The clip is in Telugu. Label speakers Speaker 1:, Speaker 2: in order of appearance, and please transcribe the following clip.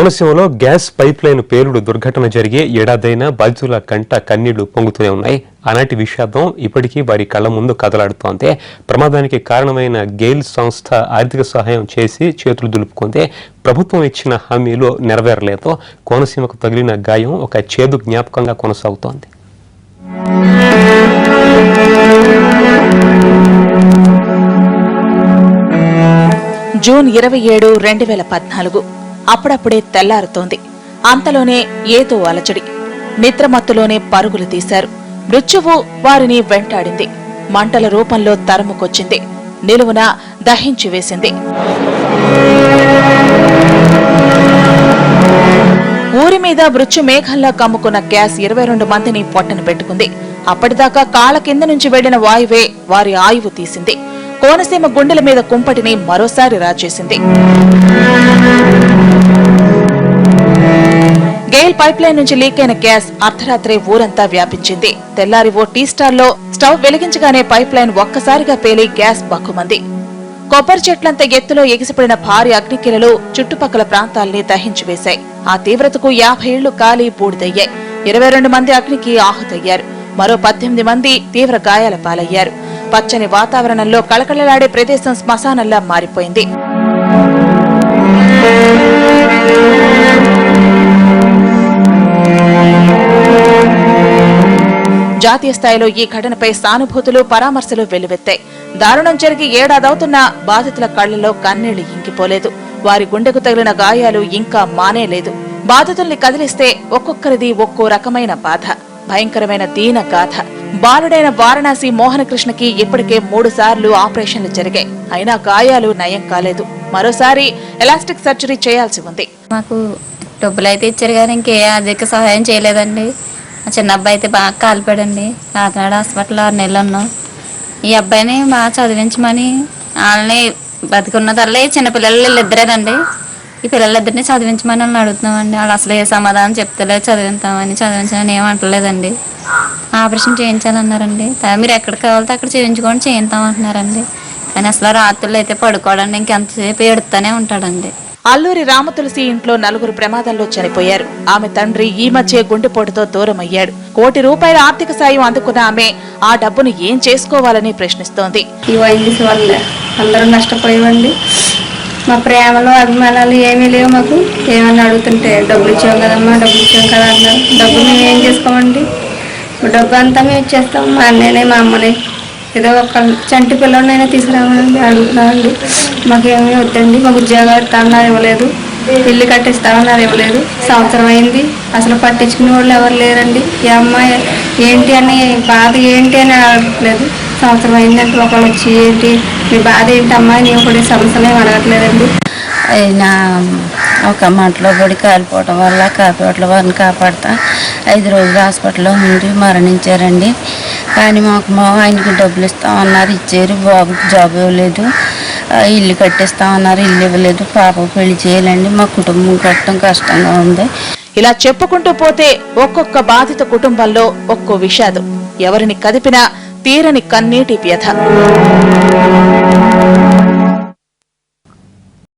Speaker 1: కోనసీమలో గ్యాస్ పైప్ లైన్ పేలుడు దుర్ఘటన జరిగే ఏడాదైనా బాధితుల కంట కన్నీళ్లు పొంగుతూనే ఉన్నాయి. ఆనాటి విషాదం ఇప్పటికీ వారి కళ్ల ముందు కదలాడుతోంది. ప్రమాదానికి కారణమైన గెయిల్ సంస్థ ఆర్థిక సహాయం చేసి చేతులు దులుపుకుంటే ప్రభుత్వం ఇచ్చిన హామీలు నెరవేరలేదు. కోనసీమకు తగిలిన గాయం ఒక చేదు జ్ఞాపకంగా కొనసాగుతోంది.
Speaker 2: జూన్ 27, 2014 అప్పుడప్పుడే తెల్లారుతోంది. అంతలోనే ఏదో అలచడి. నిద్రమత్తులోనే పరుగులు తీశారు. మృత్యువు వారిని వెంటాడింది. మంటల రూపంలో తరుముకొచ్చింది. నిలువున దహించి వేసింది. ఊరి మీద మృత్యు మేఘంలా కమ్ముకున్న గ్యాస్ 22 మందిని పొట్టన పెట్టుకుంది. అప్పటిదాకా కాళ్ల కింద నుంచి వెళ్లిన వాయువే వారి ఆయువు తీసింది. కోనసీమ గుండెల మీద కుంపటిని మరోసారి రాజేసింది. గెయిల్ పైప్ లైన్ నుంచి లీక్ అయిన గ్యాస్ అర్ధరాత్రి ఊరంతా వ్యాపించింది. తెల్లారి O T స్టాల్లో stove వెలిగించగానే pipe line ఒక్కసారిగా పేలి గ్యాస్ బక్కుమంది. కొబ్బరి చెట్లంత ఎత్తులో ఎగిసిపడిన భారీ అగ్నికిలలు చుట్టుపక్కల ప్రాంతాల్ని దహించివేశాయి. ఆ తీవ్రతకు 50 ఇళ్లు కాలి బూడిదయ్యాయి. 22 మంది అగ్నికి ఆహుతయ్యారు. మరో 18 మంది తీవ్ర గాయాల పాలయ్యారు. పచ్చని వాతావరణంలో కళకళలాడే ప్రదేశం శ్మశానంలా మారిపోయింది. జాతీయ స్థాయిలో ఈ ఘటనపై సానుభూతులు, పరామర్శలు వెల్లువెత్తాయి. దారుణం జరిగి ఏడాదవుతున్నా బాధితుల కళ్లలో కన్నీళ్లు ఇంకిపోలేదు. వారి గుండెకు తగిలిన గాయాలు ఇంకా మానేలేదు. బాధితుల్ని కదిలిస్తే ఒక్కొక్కరిది ఒక్కో రకమైన బాధ, భయంకరమైన దీన గాథ. బాలుడైన వారణాసి మోహనకృష్ణకి ఇప్పటికే 3 సార్లు ఆపరేషన్లు జరిగాయి. అయినా గాయాలు నయం కాలేదు. మరోసారి ఎలాస్టిక్ సర్జరీ చేయాల్సి ఉంది.
Speaker 3: మాకు డబ్బులు అయితే ఇచ్చారు కానీ ఇంకే ఆర్థిక సహాయం చేయలేదండి. మా చిన్న అబ్బాయి అయితే బాగా కాలిపోయాడండి. కాకినాడ హాస్పిటల్లో 6 నెలలు ఉన్నాం. ఈ అబ్బాయిని బాగా చదివించమని వాళ్ళని బతికున్న తరలే చిన్నపిల్లలు ఇద్దరేనండి. ఈ పిల్లలిద్దరిని చదివించమని వాళ్ళని అడుగుతున్నామండి. వాళ్ళు అసలు ఏ సమాధానం చెప్తలేదు. చదివించమని ఏమంటలేదండి. ఆపరేషన్ చేయించాలన్నారండి. మీరు ఎక్కడ కావాలితే అక్కడ చేయించుకొని చేయిస్తామంటున్నారండి. కానీ అసలు రాత్రులు అయితే పడుకోవడండి. ఇంకెంతసేపు ఏడుతూనే ఉంటాడండి.
Speaker 2: అల్లూరి రామతులసి ఇంట్లో 4 ప్రమాదంలో చనిపోయారు. ఆమె తండ్రి ఈ మధ్య గుండెపోటుతో దూరమయ్యాడు. ₹1 కోటి ఆర్థిక సాయం అందుకున్న ఆమె ఆ డబ్బును ఏం చేసుకోవాలని ప్రశ్నిస్తోంది.
Speaker 4: ఈ వైద్యుల వల్ల అందరూ నష్టపోయామండి. మా ప్రేమలు, అభిమానాలు ఏమీ లేవు. మాకు ఏమన్నా అడుగుతుంటే డబ్బులు ఇచ్చాం కదమ్మా, డబ్బులు ఇచ్చాం కదా అన్నారు. డబ్బులు మేము ఏం చేసుకోమండి? డబ్బు అంతా మేము ఇచ్చేస్తాం. మా అన్నయ్యనే, మా అమ్మని ఏదో ఒక చంటి పిల్లలనైనా తీసుకురావాలండి అడుగుతున్నామండి. మాకేమీ వద్దండి. మాకు ఉద్యోగం ఇస్తామన్నారు, ఇవ్వలేదు. ఇల్లు కట్టిస్తామన్నారు, ఇవ్వలేదు. సంవత్సరం అయింది. అసలు పట్టించుకునే వాళ్ళు ఎవరు లేరండి. ఈ అమ్మాయి ఏంటి అని బాధ ఏంటి అని అడగట్లేదు. సంవత్సరం అయిందంటే ఒకళ్ళు వచ్చి ఏంటి మీ బాధ ఏంటి అమ్మాయి, నీవు కూడా సమస్యలు ఏమి అడగట్లేదండి.
Speaker 3: అయినా ఒక మంటలో పడి కాలిపోవటం వల్ల కాపాట్ల వారిని కాపాడుతా 5 రోజులు హాస్పిటల్లో ఉండి మరణించారండి. కానీ మాకు ఆయనకి డబ్బులు ఇస్తామన్నారు, ఇచ్చారు. బాబుకి జాబ్ ఇవ్వలేదు. ఇల్లు కట్టిస్తామన్నారు, ఇల్లు ఇవ్వలేదు. పాప పెళ్లి చేయాలండి. మా కుటుంబం కట్టడం కష్టంగా ఉంది.
Speaker 2: ఇలా చెప్పుకుంటూ పోతే ఒక్కొక్క బాధిత కుటుంబంలో ఒక్కో విషాదం. ఎవరిని కదిపినా తీరని కన్నీటి వ్యథ.